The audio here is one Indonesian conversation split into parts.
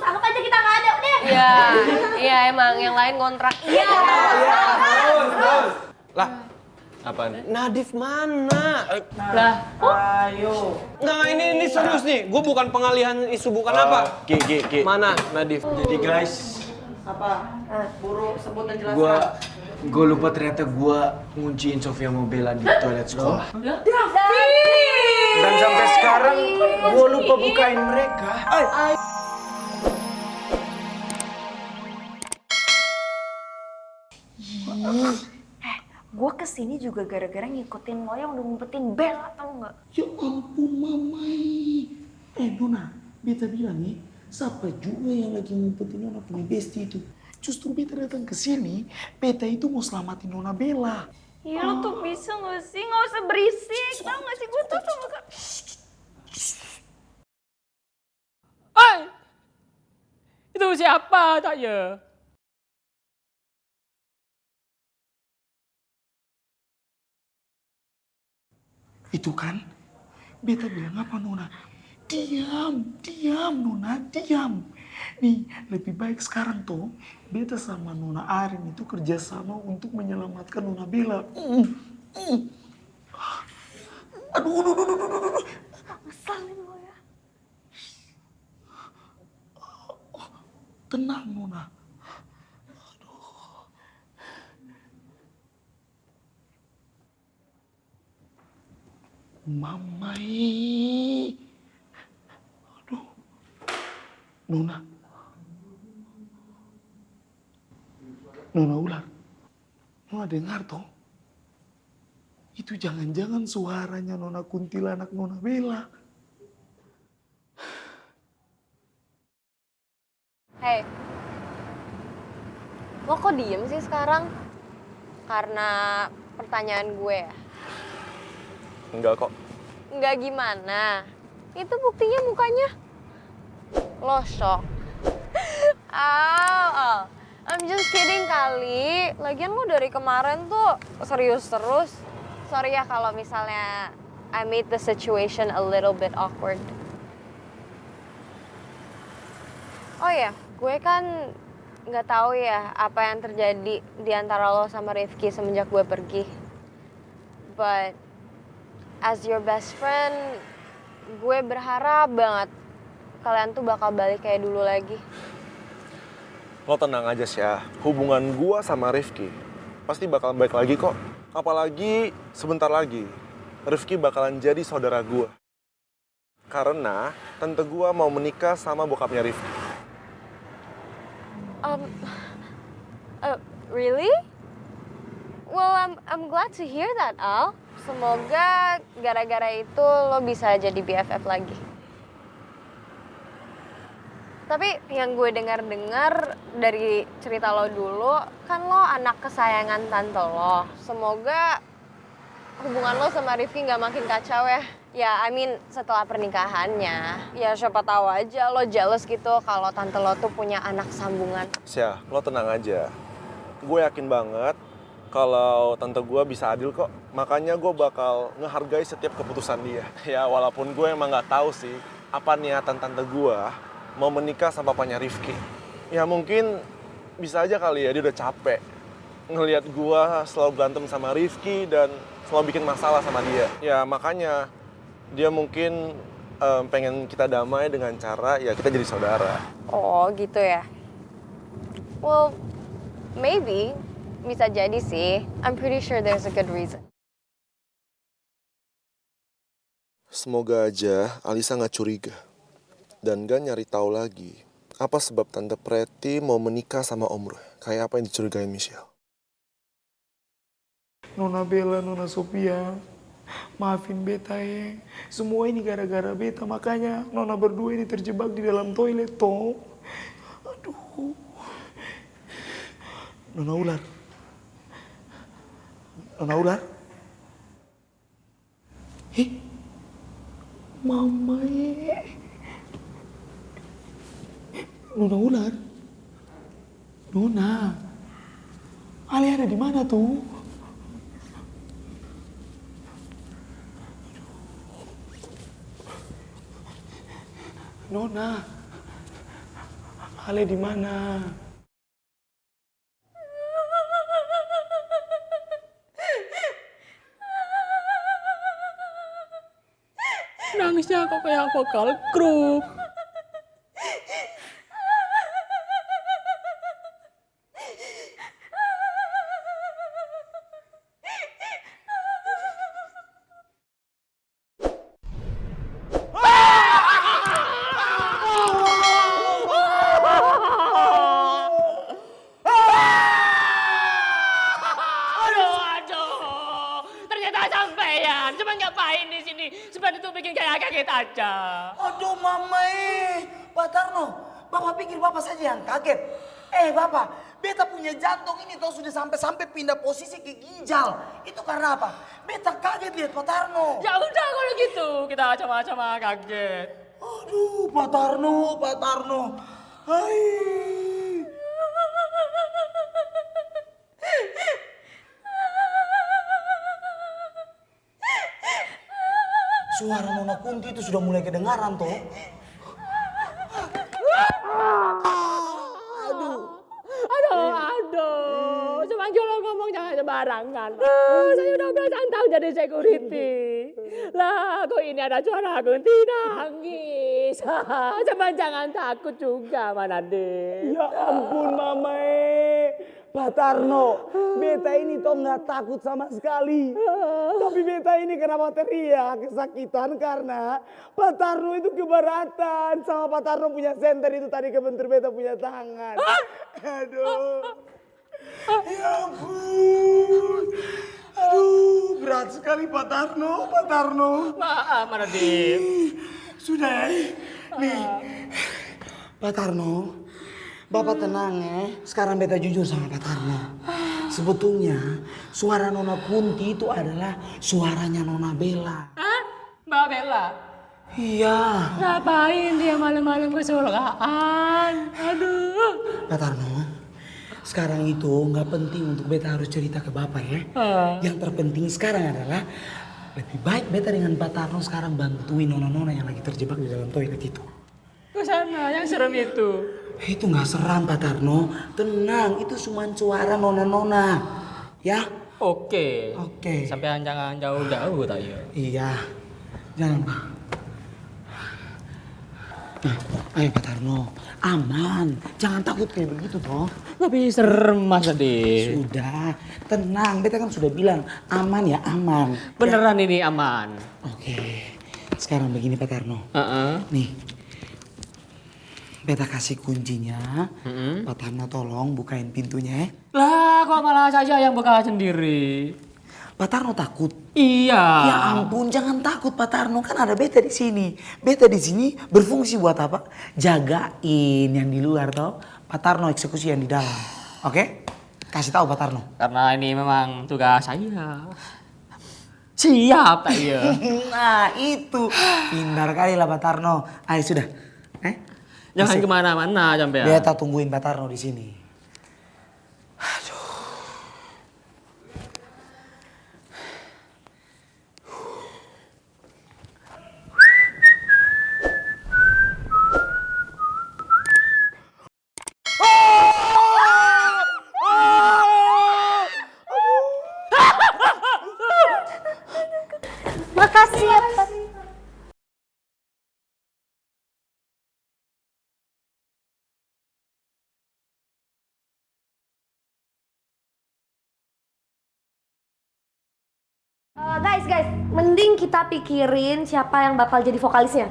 anggap aja kita nggak ada deh. Iya emang yang lain kontrak. Iya. Lah, apaan? Nadif mana? Lah, Ayo. Nggak, ini serius nih. Gue bukan pengalihan isu, bukan apa. Ki. Mana Nadif? Jadi guys, Apa? Buru sebut dan jelaskan. gue lupa ternyata gue ngunciin Sofia mau Bella di toilet sekolah. Dan sampai sekarang gue lupa bukain mereka. Gue kesini juga gara-gara ngikutin lo yang udah ngumpetin Bella, tau nggak? Ya ampun mamai. Nona, beta bilang ya, siapa juga yang lagi ngumpetin Nona punya bestie itu? Justru beta datang ke sini, beta itu mau selamatin Nona Bella. Ya lo tuh bisa nggak sih? Nggak usah berisik, tau nggak sih? Gue tuh sama Itu siapa tak ya? Itu kan, beta bilang apa Nona? Diam Nona, diam. Nih, lebih baik sekarang tuh, beta sama Nona Arin itu kerjasama untuk menyelamatkan Nona Bella. Aduh. ngeselin lo ya. Tenang Nona. Mamai. Aduh. Nona. Nona ular. Nona dengar toh? Itu jangan-jangan suaranya Nona kuntilanak Nona Bella. Hei, lo kok diem sih sekarang? Karena pertanyaan gue ya? Enggak kok. Nggak gimana? Itu buktinya mukanya. Lo shock. I'm just kidding kali. Lagian lo dari kemarin tuh serius terus. Sorry ya kalau misalnya I made the situation a little bit awkward. Oh ya, gue kan nggak tahu ya apa yang terjadi di antara lo sama Rifki semenjak gue pergi. But as your best friend, gue berharap banget kalian tuh bakal balik kayak dulu lagi. Lo tenang aja sih ya, hubungan gua sama Rifki pasti bakal baik lagi kok. Apalagi sebentar lagi, Rifki bakalan jadi saudara gua. Karena tante gua mau menikah sama bokapnya Rifki. Really? Well, I'm glad to hear that, Al. Semoga gara-gara itu lo bisa jadi BFF lagi. Tapi yang gue dengar-dengar dari cerita lo dulu, kan lo anak kesayangan tante lo. Semoga hubungan lo sama Rifki nggak makin kacau ya. Ya, I mean setelah pernikahannya. Ya siapa tahu aja lo jealous gitu kalau tante lo tuh punya anak sambungan. Syah, lo tenang aja. Gue yakin banget kalau tante gue bisa adil kok. Makanya gue bakal ngehargai setiap keputusan dia. Ya walaupun gue emang nggak tahu sih apa niatan tante gue mau menikah sama papanya Rifki. Ya mungkin bisa aja kali ya dia udah capek ngelihat gue selalu berantem sama Rifki dan selalu bikin masalah sama dia. Ya makanya dia mungkin pengen kita damai dengan cara ya kita jadi saudara. Oh gitu ya. Well, maybe. Bisa jadi sih. I'm pretty sure there's a good reason. Semoga aja Alisa nggak curiga dan gak nyari tahu lagi apa sebab Tante Pretty mau menikah sama Om Roy. Kayak apa yang dicurigain Michelle. Nona Bella, Nona Sophia, maafin beta ya. Semua ini gara-gara beta, makanya Nona berdua ini terjebak di dalam toilet toh. Aduh. Nona ular. Nona ular. Mama Nona ular. Nona. Ali ada di mana tuh? Nona. Ale di mana? Nangisnya kok kayak vokal grup. Aduh, ternyata sampean. Cuma ngapain di sini? Sebenarnya tuh bikin kayak kaget aja. Aduh mama Pak Tarno, Bapak pikir Bapak saja yang kaget. Bapak, beta punya jantung ini tuh sudah sampai pindah posisi ke ginjal. Itu karena apa? Beta kaget lihat Pak Tarno. Ya udah kalau gitu, kita sama-sama kaget. Aduh Pak Tarno. Hai. Suara Nona Kunti itu sudah mulai kedengaran toh. Aduh, Semang Jolo ngomong jangan sembarangan. Saya udah belasan tahun jadi security. Lah, kok ini ada suara Kunti nangis. Semang jangan takut juga, Mana deh. Ya ampun Mama Pak Tarno, beta ini toh nggak takut sama sekali. Tapi beta ini kenapa teriak kesakitan karena Pak Tarno itu keberatan sama Pak Tarno punya senter itu tadi kebentur beta punya tangan. Aduh, ya ampun. Aduh, berat sekali Pak Tarno. Maaf, Mana deh. Sudah nih. Pak Tarno, Bapak tenang sekarang beta jujur sama Pak Tarno. Sebetulnya suara Nona Kunti itu adalah suaranya Nona Bella. Hah? Mbak Bella? Iya. Ngapain dia malam-malam ke sekolahan? Aduh. Pak Tarno, sekarang itu nggak penting untuk beta harus cerita ke Bapak ya. Yang terpenting sekarang adalah lebih baik beta dengan Pak Tarno sekarang bantuin nona-nona yang lagi terjebak di dalam toilet itu. Ke sana, yang serem itu. Itu nggak seram Pak Tarno, tenang, itu cuma suara nona-nona, ya? Oke. Oke. Sampai jangan jauh-jauh tak ya. Iya, jangan Pak. Nah, ayo Pak Tarno, aman, jangan takut kayak begitu toh. Tapi serem Mas Ade. Sudah, tenang, beta kan sudah bilang aman ya aman. Beneran ini aman. Oke, sekarang begini Pak Tarno, nih. Beta kasih kuncinya, Pak Tarno tolong bukain pintunya ya. Lah, kok malah saja yang buka sendiri? Pak Tarno takut. Iya. Ya ampun, jangan takut Pak Tarno, kan ada beta di sini. Beta di sini berfungsi buat apa? Jagain yang di luar toh. Pak Tarno eksekusi yang di dalam. Oke? Kasih tahu Pak Tarno. Karena ini memang tugas saya. Siap tak ya? Nah itu, pintar kali lah Pak Tarno. Ayo sudah. Jangan kemana-mana sampai. Beta tungguin Pak Tarno di sini. Makasih ya Pak. Guys, mending kita pikirin siapa yang bakal jadi vokalisnya.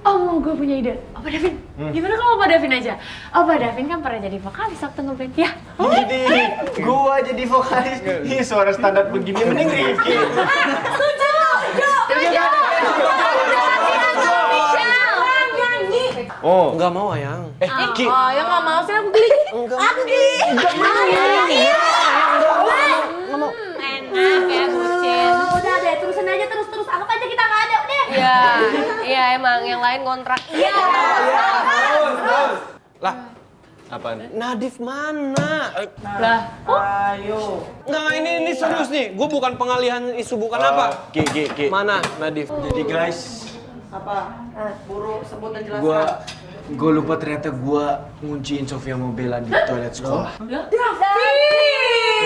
Gue punya ide. Opa Davin, gimana kalau Opa Davin aja? Opa Davin kan pernah jadi vokalis waktu ngeband, ya? Jadi gua jadi vokalis. Ih, suara standar begini mending Rifki. Oh, nggak mau Ayang. Ki. Ya nggak mau sih, aku geli. Aku di. Enak ya, bucin. Udah deh, terusin aja terus anggap aja kita nggak ada udah. Iya emang yang lain kontrak. Iya. Lah, apaan? Nadif mana? Lah, Ayo. Nggak, ini serius nih. Gue bukan pengalihan isu, bukan apa. Ki. Mana Nadif? Jadi guys, Apa? Buru sebut dan gua jelaskan. Gue lupa ternyata gue ngunciin Sofia sama Bella di toilet sekolah. Davi!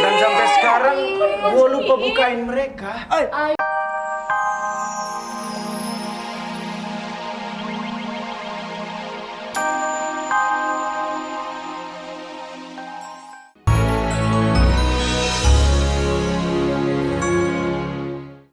Dan sampai sekarang gue lupa bukain mereka.